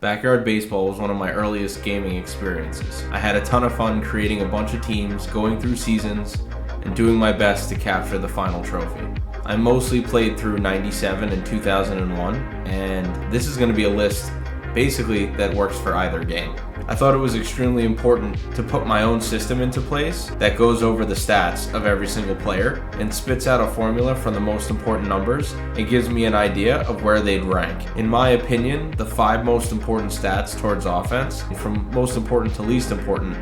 Backyard baseball was one of my earliest gaming experiences. I had a ton of fun creating a bunch of teams, going through seasons, and doing my best to capture the final trophy. I mostly played through 97 and 2001, and this is going to be a list basically that works for either game. I thought it was extremely important to put my own system into place that goes over the stats of every single player and spits out a formula from the most important numbers and gives me an idea of where they'd rank. In my opinion, the 5 most important stats towards offense, from most important to least important: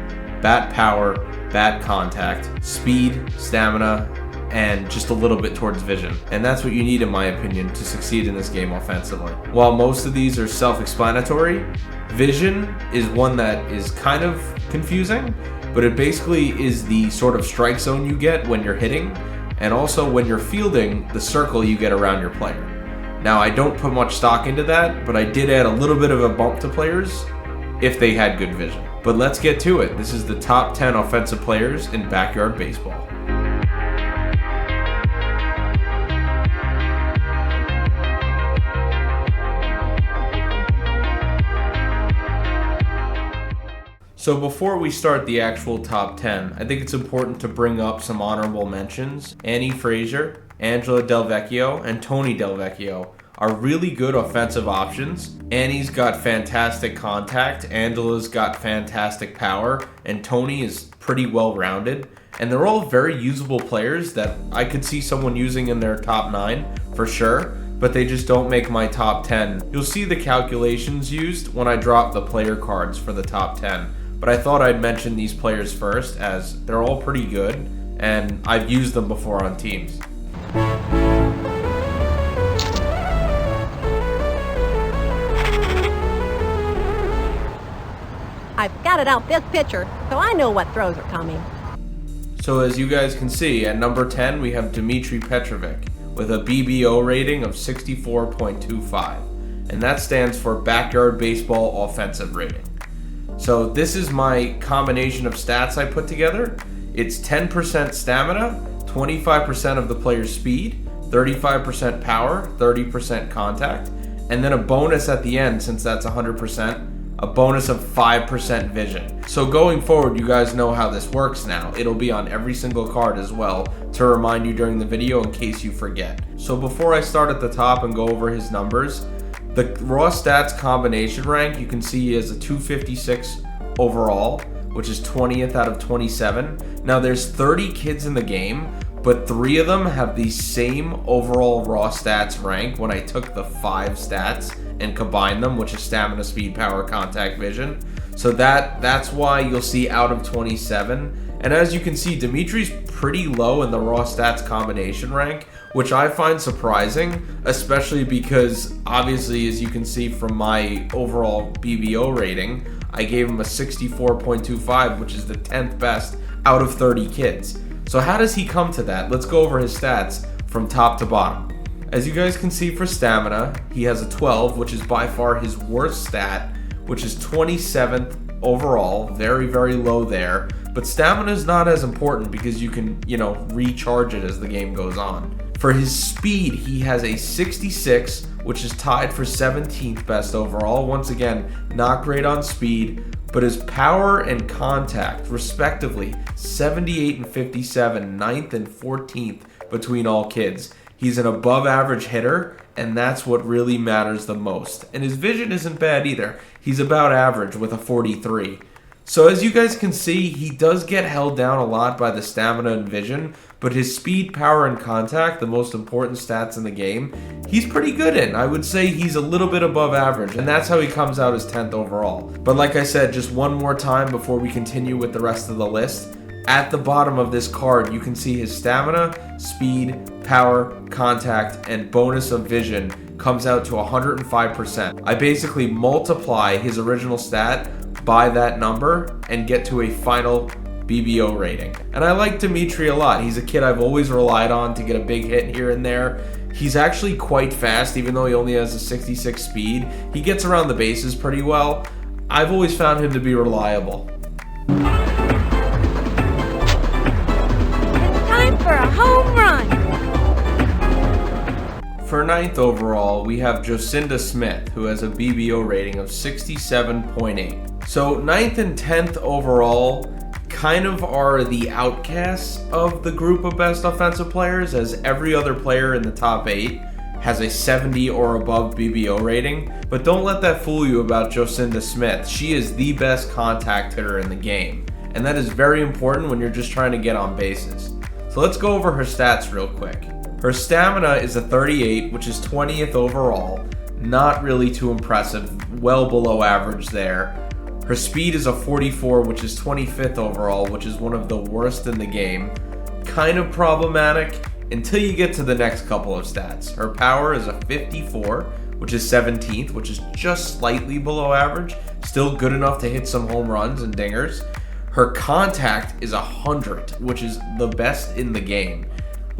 bat power, bat contact, speed, stamina, and just a little bit towards vision. And that's what you need, in my opinion, to succeed in this game offensively. While most of these are self-explanatory, vision is one that is kind of confusing, but it basically is the sort of strike zone you get when you're hitting, and also when you're fielding, the circle you get around your player. Now, I don't put much stock into that, but I did add a little bit of a bump to players if they had good vision. But let's get to it. This is the top 10 offensive players in backyard baseball. So before we start the actual top 10, I think it's important to bring up some honorable mentions. Annie Frazier, Angela Del Vecchio, and Tony Del Vecchio are really good offensive options. Annie's got fantastic contact, Angela's got fantastic power, and Tony is pretty well-rounded. And they're all very usable players that I could see someone using in their top 9 for sure, but they just don't make my top 10. You'll see the calculations used when I drop the player cards for the top 10. But I thought I'd mention these players first, as they're all pretty good, and I've used them before on teams. I've scouted out this pitcher, so I know what throws are coming. So as you guys can see, at number 10 we have Dimitri Petravic with a BBO rating of 64.25, and that stands for Backyard Baseball Offensive Rating. So this is my combination of stats I put together. It's 10% stamina, 25% of the player's speed, 35% power, 30% contact, and then a bonus at the end, since that's 100%, a bonus of 5% vision. So going forward, you guys know how this works now. It'll be on every single card as well to remind you during the video in case you forget. So before I start at the top and go over his numbers, the raw stats combination rank, you can see he has a 256 overall, which is 20th out of 27. Now there's 30 kids in the game, but 3 of them have the same overall raw stats rank when I took the 5 stats and combined them, which is stamina, speed, power, contact, vision. So that's why you'll see out of 27. And as you can see, Dimitri's pretty low in the raw stats combination rank, which I find surprising, especially because obviously, as you can see from my overall BBO rating, I gave him a 64.25, which is the 10th best out of 30 kids. So how does he come to that? Let's go over his stats from top to bottom. As you guys can see, for stamina, he has a 12, which is by far his worst stat, which is 27th overall, very, very low there. But stamina is not as important because you can, recharge it as the game goes on. For his speed, he has a 66, which is tied for 17th best overall. Once again, not great on speed, but his power and contact, respectively, 78 and 57, 9th and 14th between all kids. He's an above average hitter, and that's what really matters the most. And his vision isn't bad either. He's about average with a 43. So as you guys can see, he does get held down a lot by the stamina and vision, but his speed, power, and contact, the most important stats in the game, he's pretty good in. I would say he's a little bit above average, and that's how he comes out as 10th overall. But like I said, just one more time before we continue with the rest of the list, at the bottom of this card, you can see his stamina, speed, power, contact, and bonus of vision comes out to 105%. I basically multiply his original stat by that number and get to a final BBO rating. And I like Dimitri a lot. He's a kid I've always relied on to get a big hit here and there. He's actually quite fast, even though he only has a 66 speed. He gets around the bases pretty well. I've always found him to be reliable. It's time for a home run. For 9th overall, we have Jocinda Smith, who has a BBO rating of 67.8. So 9th and 10th overall kind of are the outcasts of the group of best offensive players, as every other player in the top 8 has a 70 or above BBO rating. But don't let that fool you about Jocinda Smith. She is the best contact hitter in the game, and that is very important when you're just trying to get on bases. So let's go over her stats real quick. Her stamina is a 38, which is 20th overall. Not really too impressive, well below average there. Her speed is a 44, which is 25th overall, which is one of the worst in the game. Kind of problematic until you get to the next couple of stats. Her power is a 54, which is 17th, which is just slightly below average. Still good enough to hit some home runs and dingers. Her contact is 100, which is the best in the game.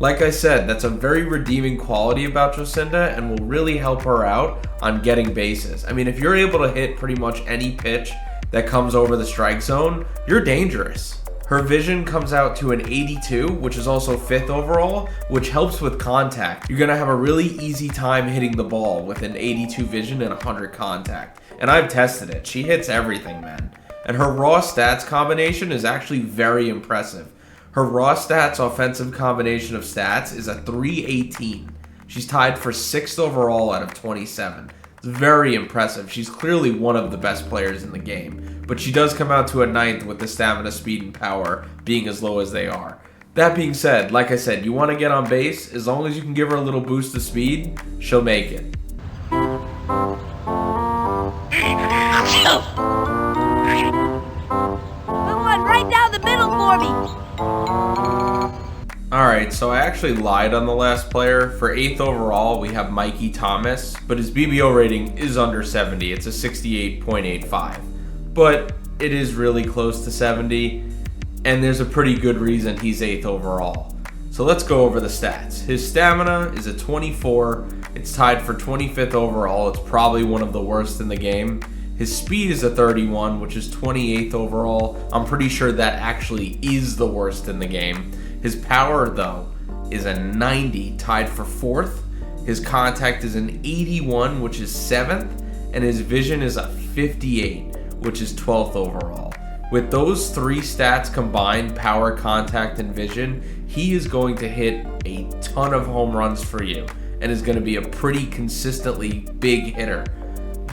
Like I said, that's a very redeeming quality about Jocinda and will really help her out on getting bases. I mean, if you're able to hit pretty much any pitch that comes over the strike zone, you're dangerous. Her vision comes out to an 82, which is also 5th overall, which helps with contact. You're gonna have a really easy time hitting the ball with an 82 vision and 100 contact. And I've tested it. She hits everything, man. And her raw stats combination is actually very impressive. Her raw stats offensive combination of stats is a 318. She's tied for 6th overall out of 27. It's very impressive. She's clearly one of the best players in the game, but she does come out to a 9th with the stamina, speed, and power being as low as they are. That being said, like I said, you want to get on base, as long as you can give her a little boost of speed, she'll make it. Someone right down the middle for me. Alright, so I actually lied on the last player. For 8th overall, we have Mikey Thomas, but his BBO rating is under 70. It's a 68.85. But it is really close to 70, and there's a pretty good reason he's 8th overall. So let's go over the stats. His stamina is a 24. It's tied for 25th overall. It's probably one of the worst in the game. His speed is a 31, which is 28th overall. I'm pretty sure that actually is the worst in the game. His power, though, is a 90, tied for 4th. His contact is an 81, which is 7th. And his vision is a 58, which is 12th overall. With those three stats combined, power, contact, and vision, he is going to hit a ton of home runs for you and is going to be a pretty consistently big hitter.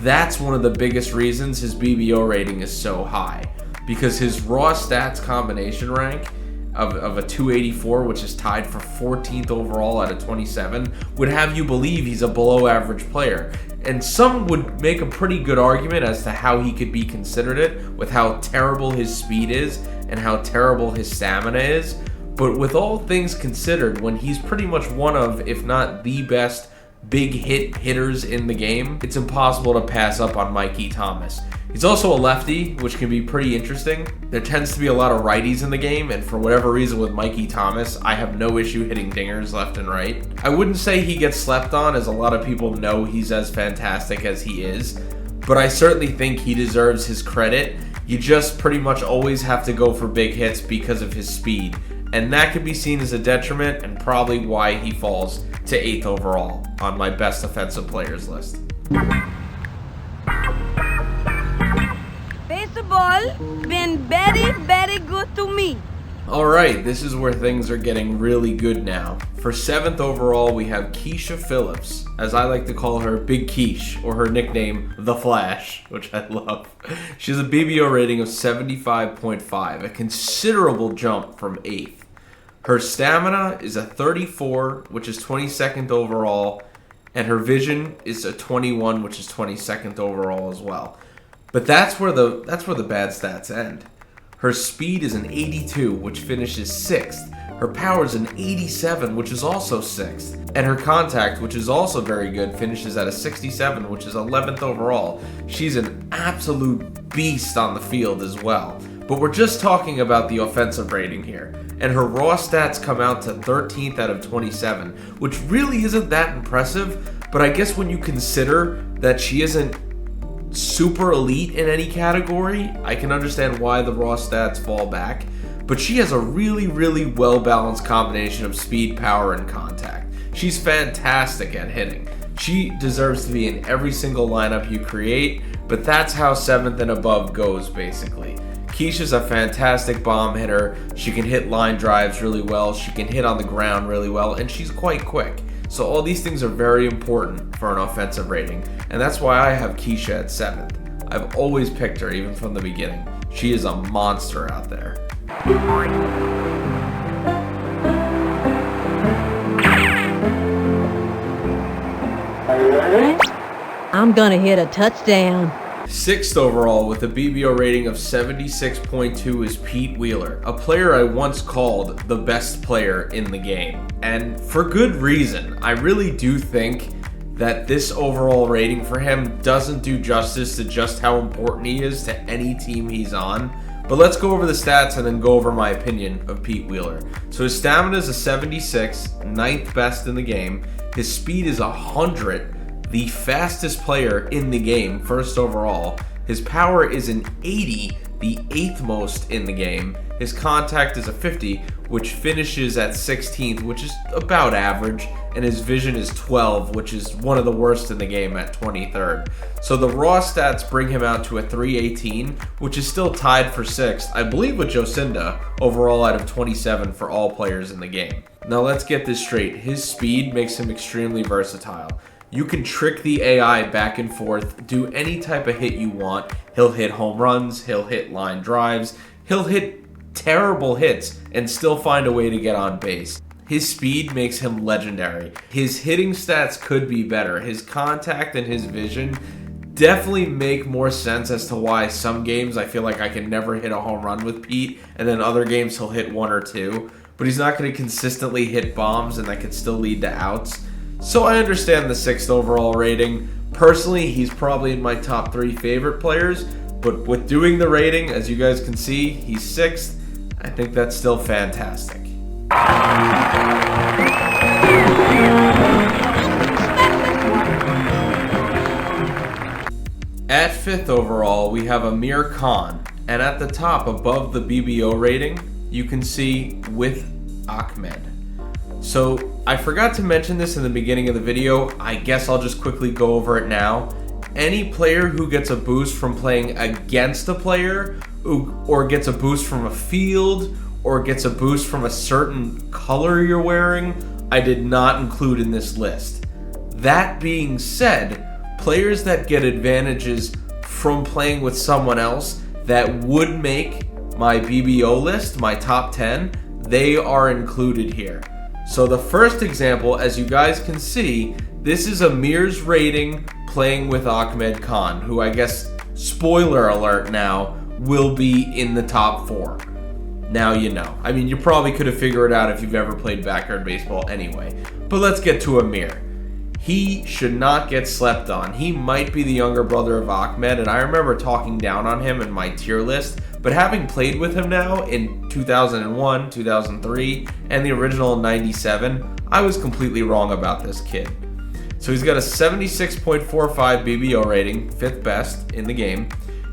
That's one of the biggest reasons his BBO rating is so high, because his raw stats combination rank of a 284, which is tied for 14th overall out of 27, would have you believe he's a below average player. And some would make a pretty good argument as to how he could be considered it, with how terrible his speed is and how terrible his stamina is. But with all things considered, when he's pretty much one of, if not the best big hit hitters in the game, it's impossible to pass up on Mikey Thomas. He's also a lefty, which can be pretty interesting. There tends to be a lot of righties in the game, and for whatever reason with Mikey Thomas, I have no issue hitting dingers left and right. I wouldn't say he gets slept on, as a lot of people know he's as fantastic as he is, but I certainly think he deserves his credit. You just pretty much always have to go for big hits because of his speed, and that could be seen as a detriment and probably why he falls to 8th overall on my best offensive players list. Baseball been very, very good to me. Alright, this is where things are getting really good now. For 7th overall, we have Kesha Phillips, as I like to call her Big Keish, or her nickname, The Flash, which I love. She has a BBO rating of 75.5, a considerable jump from 8th. Her stamina is a 34, which is 22nd overall, and her vision is a 21, which is 22nd overall as well. But that's where the bad stats end. Her speed is an 82, which finishes 6th. Her power is an 87, which is also 6th. And her contact, which is also very good, finishes at a 67, which is 11th overall. She's an absolute beast on the field as well. But we're just talking about the offensive rating here. And her raw stats come out to 13th out of 27, which really isn't that impressive. But I guess when you consider that she isn't super elite in any category, I can understand why the raw stats fall back. But she has a really, really well-balanced combination of speed, power, and contact. She's fantastic at hitting. She deserves to be in every single lineup you create, but that's how 7th and above goes basically. Kesha's a fantastic bomb hitter. She can hit line drives really well. She can hit on the ground really well, and she's quite quick. So all these things are very important for an offensive rating, and that's why I have Kesha at 7th. I've always picked her, even from the beginning. She is a monster out there. I'm gonna hit a touchdown. 6th overall with a BBO rating of 76.2 is Pete Wheeler, a player I once called the best player in the game. And for good reason. I really do think that this overall rating for him doesn't do justice to just how important he is to any team he's on. But let's go over the stats and then go over my opinion of Pete Wheeler. So his stamina is a 76, 9th best in the game. His speed is 100, the fastest player in the game, 1st overall. His power is an 80, the 8th most in the game. His contact is a 50, which finishes at 16th, which is about average. And his vision is 12, which is one of the worst in the game at 23rd. So the raw stats bring him out to a 318, which is still tied for 6th, I believe, with Jocinda, overall out of 27 for all players in the game. Now let's get this straight. His speed makes him extremely versatile. You can trick the AI back and forth, do any type of hit you want. He'll hit home runs, he'll hit line drives, he'll hit terrible hits and still find a way to get on base. His speed makes him legendary. His hitting stats could be better. His contact and his vision definitely make more sense as to why some games I feel like I can never hit a home run with Pete, and then other games he'll hit 1 or 2. But he's not going to consistently hit bombs, and that could still lead to outs. So I understand the 6th overall rating. Personally, he's probably in my top 3 favorite players, but with doing the rating, as you guys can see, he's 6th. I think that's still fantastic. At 5th overall, we have Ahmed Khan, and at the top, above the BBO rating, you can see with Ahmed. So I forgot to mention this in the beginning of the video. I guess I'll just quickly go over it now. Any player who gets a boost from playing against a player, or gets a boost from a field, or gets a boost from a certain color you're wearing, I did not include in this list. That being said, players that get advantages from playing with someone else that would make my BBO list, my top 10, they are included here. So the first example, as you guys can see, this is Amir's rating playing with Ahmed Khan, who I guess, spoiler alert now, will be in the top 4. Now you know. I mean, you probably could have figured it out if you've ever played backyard baseball anyway. But let's get to Amir. He should not get slept on. He might be the younger brother of Ahmed, and I remember talking down on him in my tier list, but having played with him now in 2001, 2003, and the original 97, I was completely wrong about this kid. So he's got a 76.45 BBO rating, 5th best in the game.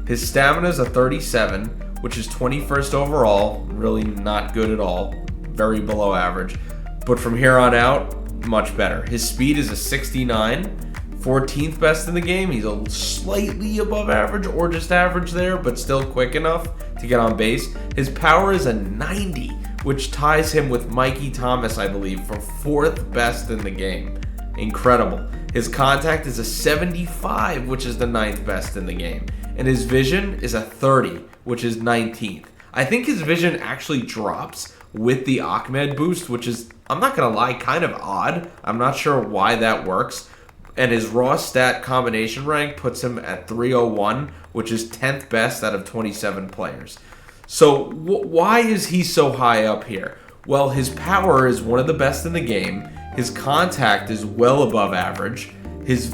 His stamina is a 37, which is 21st overall, really not good at all, very below average. But from here on out, much better. His speed is a 69, 14th best in the game. He's a slightly above average or just average there, but still quick enough to get on base. His power is a 90, which ties him with Mikey Thomas, I believe, for 4th best in the game. Incredible. His contact is a 75, which is the 9th best in the game. And his vision is a 30, which is 19th. I think his vision actually drops with the Ahmed boost, which is, I'm not going to lie, kind of odd. I'm not sure why that works. And his raw stat combination rank puts him at 301, which is 10th best out of 27 players. So why is he so high up here? Well, his power is one of the best in the game. His contact is well above average. His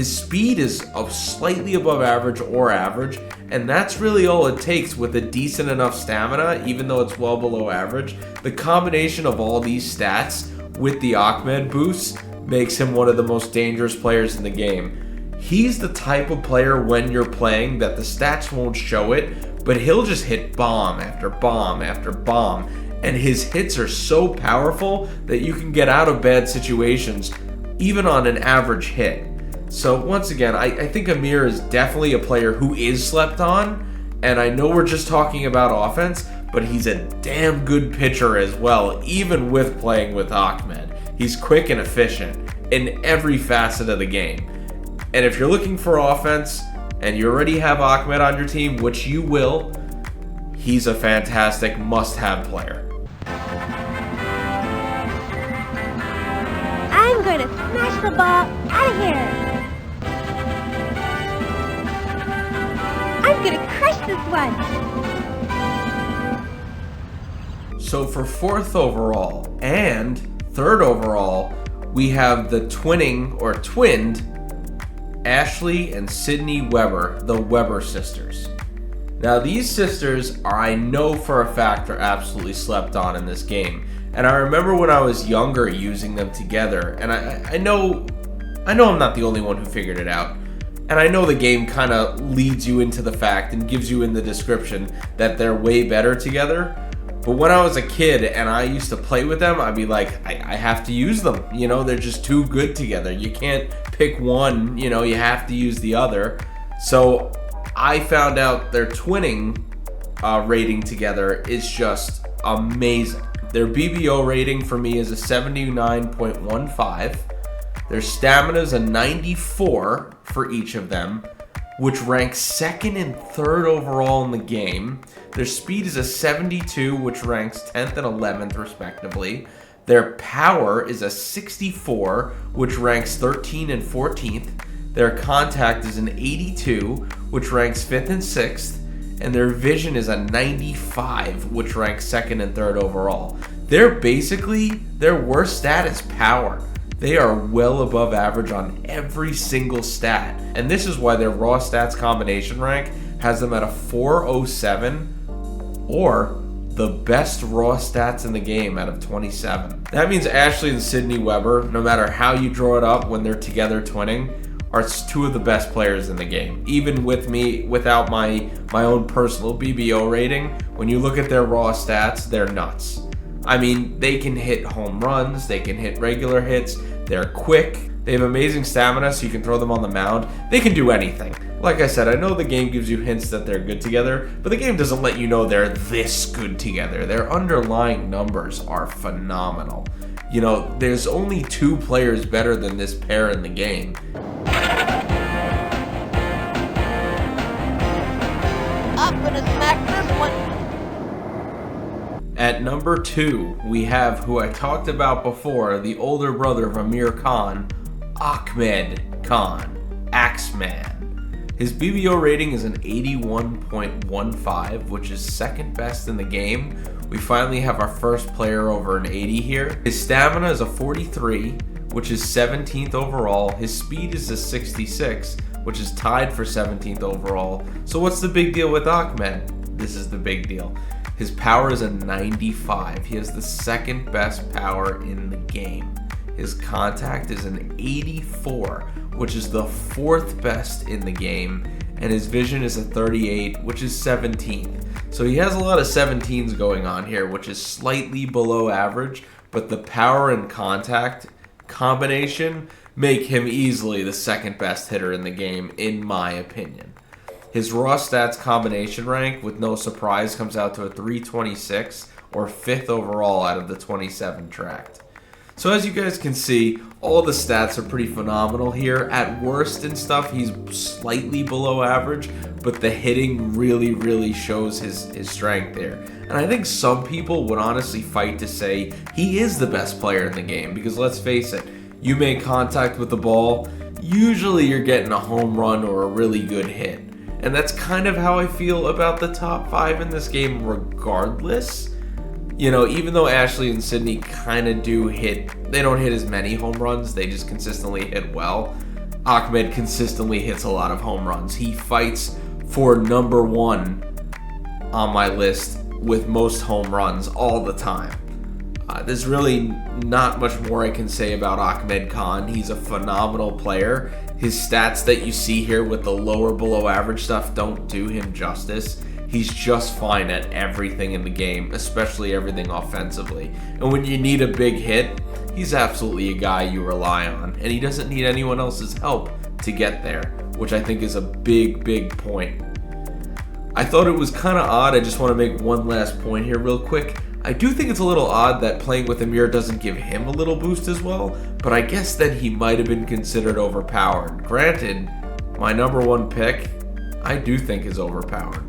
speed is slightly above average or average, and that's really all it takes with a decent enough stamina, even though it's well below average. The combination of all these stats with the Ahmed boost makes him one of the most dangerous players in the game. He's the type of player when you're playing that the stats won't show it, but he'll just hit bomb after bomb after bomb. And his hits are so powerful that you can get out of bad situations even on an average hit. So once again, I think Amir is definitely a player who is slept on. And I know we're just talking about offense, but he's a damn good pitcher as well, even with playing with Ahmed. He's quick and efficient in every facet of the game. And if you're looking for offense and you already have Ahmed on your team, which you will, he's a fantastic must-have player. I'm going to smash the ball out of here. I'm going to crush this one. So for 4th overall and 3rd overall, we have the twinning or twinned Ashley and Sydney Weber, the Weber sisters. Now these sisters are, I know for a fact, are absolutely slept on in this game. And I remember when I was younger using them together, and I know I'm not the only one who figured it out. And I know the game kind of leads you into the fact and gives you in the description that they're way better together. But when I was a kid and I used to play with them, I'd be like, I have to use them. You know, they're just too good together. You can't pick one, you know, you have to use the other. So I found out their twinning rating together is just amazing. Their BBO rating for me is a 79.15. Their stamina is a 94 for each of them, which ranks 2nd and 3rd overall in the game. Their speed is a 72, which ranks 10th and 11th respectively. Their power is a 64, which ranks 13th and 14th. Their contact is an 82, which ranks 5th and 6th. And their vision is a 95, which ranks 2nd and 3rd overall. Their worst stat is power. They are well above average on every single stat. And this is why their raw stats combination rank has them at a 407, or the best raw stats in the game out of 27. That means Ashley and Sydney Weber, no matter how you draw it up when they're together twinning, are 2 of the best players in the game. Even with me, without my own personal BBO rating, when you look at their raw stats, they're nuts. I mean, they can hit home runs, they can hit regular hits, they're quick, they have amazing stamina so you can throw them on the mound. They can do anything. Like I said, I know the game gives you hints that they're good together, but the game doesn't let you know they're this good together. Their underlying numbers are phenomenal. You know, there's only 2 players better than this pair in the game. I'm going to smack this one. At number 2, we have who I talked about before, the older brother of Amir Khan, Ahmed Khan, Axeman. His BBO rating is an 81.15, which is 2nd best in the game. We finally have our first player over an 80 here. His stamina is a 43, which is 17th overall. His speed is a 66, which is tied for 17th overall. So what's the big deal with Ahmed? This is the big deal. His power is a 95. He has the 2nd best power in the game. His contact is an 84, which is the 4th best in the game. And his vision is a 38, which is 17th. So he has a lot of 17s going on here, which is slightly below average. But the power and contact combination make him easily the 2nd best hitter in the game, in my opinion. His raw stats combination rank, with no surprise, comes out to a 326, or 5th overall out of the 27 tracked. So as you guys can see, all the stats are pretty phenomenal here. At worst and stuff, he's slightly below average, but the hitting really shows his strength there. And I think some people would honestly fight to say he is the best player in the game, because let's face it, you make contact with the ball, usually you're getting a home run or a really good hit. And that's kind of how I feel about the top 5 in this game regardless. You know, even though Ashley and Sydney kind of do hit, they don't hit as many home runs, they just consistently hit well. Ahmed consistently hits a lot of home runs. He fights for number 1 on my list with most home runs all the time. There's really not much more I can say about Ahmed Khan. He's a phenomenal player. His stats that you see here with the lower below average stuff don't do him justice. he's just fine at everything in the game, especially everything offensively. And when you need a big hit, he's absolutely a guy you rely on, and he doesn't need anyone else's help to get there, which I think is a big point. I thought it was kind of odd. I just want to make one last point here real quick. I do think it's a little odd that playing with Amir doesn't give him a little boost as well, but I guess that he might have been considered overpowered. Granted, my number one pick, I do think is overpowered.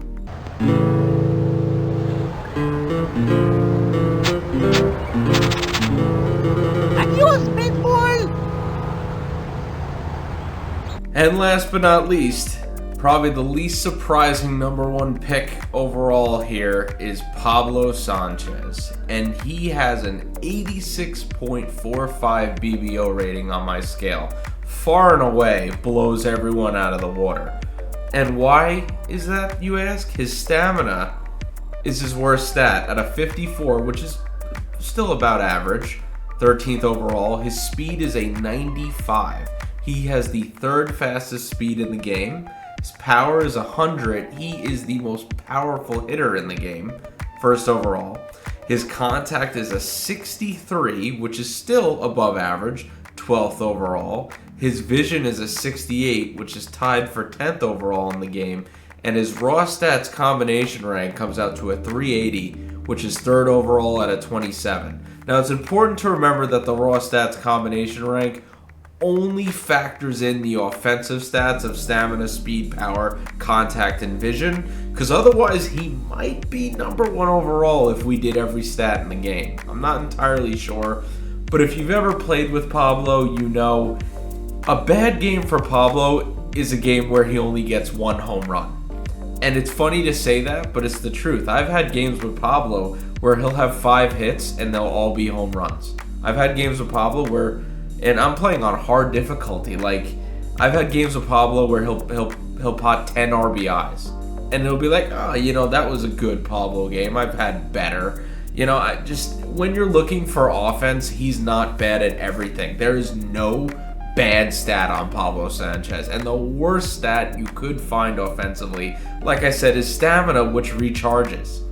Adios, baseball! And last but not least, probably the least surprising number one pick overall here is Pablo Sanchez. And he has an 86.45 BBO rating on my scale. Far and away blows everyone out of the water. And why is that, you ask? His stamina is his worst stat at a 54, which is still about average, 13th overall. His speed is a 95. He has the third fastest speed in the game. His power is 100. He is the most powerful hitter in the game, first overall. His contact is a 63, which is still above average, 12th overall. His vision is a 68, which is tied for 10th overall in the game. And his raw stats combination rank comes out to a 380, which is 3rd overall at a 27. Now, it's important to remember that the raw stats combination rank only factors in the offensive stats of stamina, speed, power, contact, and vision, because otherwise he might be number one overall if we did every stat in the game. I'm not entirely sure, but if you've ever played with Pablo, you know a bad game for Pablo is a game where he only gets one home run. And it's funny to say that, but it's the truth. I've had games with Pablo where he'll have 5 hits and they'll all be home runs. I've had games with Pablo where, and I'm playing on hard difficulty, like I've had games with Pablo where he'll pot 10 RBIs. And it'll be like, oh, you know, that was a good Pablo game. I've had better. You know, when you're looking for offense, he's not bad at everything. There is no bad stat on Pablo Sanchez, and the worst stat you could find offensively, like I said, is stamina, which recharges.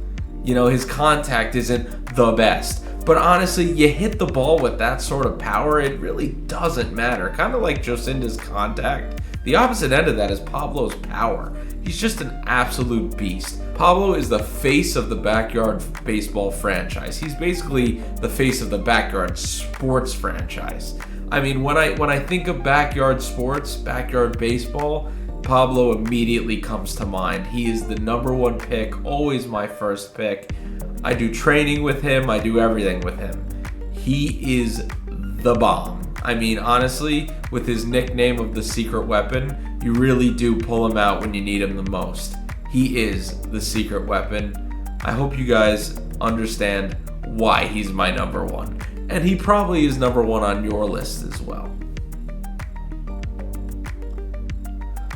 You know, his contact isn't the best, but honestly, you hit the ball with that sort of power, it really doesn't matter. Kind of like Jocinda's contact. The opposite end of that is Pablo's power. He's just an absolute beast. Pablo is the face of the backyard baseball franchise. He's basically the face of the backyard sports franchise. I mean, when I think of backyard sports, backyard baseball, Pablo immediately comes to mind. He is the number one pick, always my first pick. I do training with him, I do everything with him. He is the bomb. I mean, honestly, with his nickname of the secret weapon, you really do pull him out when you need him the most. He is the secret weapon. I hope you guys understand why he's my number one. And he probably is number one on your list as well.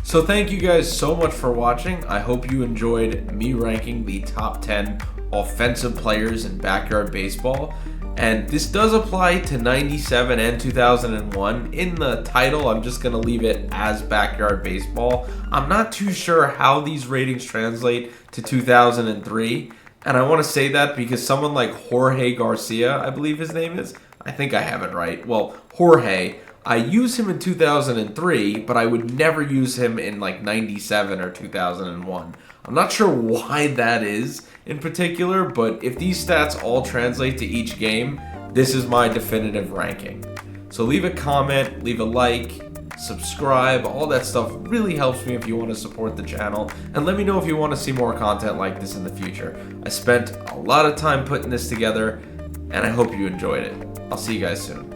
So thank you guys so much for watching. I hope you enjoyed me ranking the top 10 offensive players in backyard baseball. And this does apply to 97 and 2001. In the title, I'm just going to leave it as backyard baseball. I'm not too sure how these ratings translate to 2003. And I want to say that because someone like Jorge Garcia, I believe his name is, I think I have it right. Well, Jorge, I use him in 2003, but I would never use him in like 97 or 2001. I'm not sure why that is in particular, but if these stats all translate to each game, this is my definitive ranking. So leave a comment, leave a like, subscribe, all that stuff really helps me if you want to support the channel, and let me know if you want to see more content like this in the future. I spent a lot of time putting this together, and I hope you enjoyed it. I'll see you guys soon.